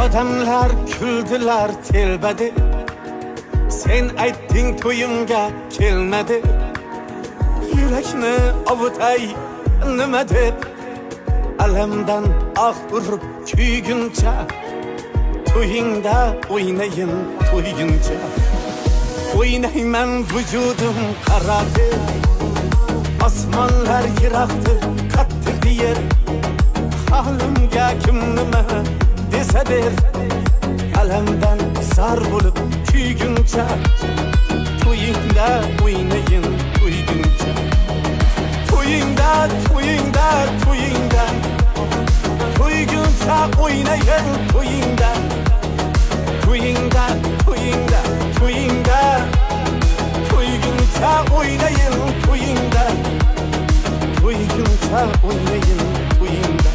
Odamlar kuldilar telbadi, sen aytding to'yimga kelmadi. Yurakni ovutay nima deb, alamdan ah urib kuyguncha, to'yingda o'ynayin to'yguncha. O'ynayman vujudim qaradi, osmonlar yiroqdir qattiq yer. Halimga kim nima desa der, alamdan zar bo'lib kuyguncha, to'yingda o'ynayin to'yguncha. To'yingda to'yingda to'yingda, to'yguncha o'ynayin to'yingda. To'yingda to'yingda to'yingda, to'yguncha o'ynayin to'yingda. To'yguncha o'ynayin to'yingda.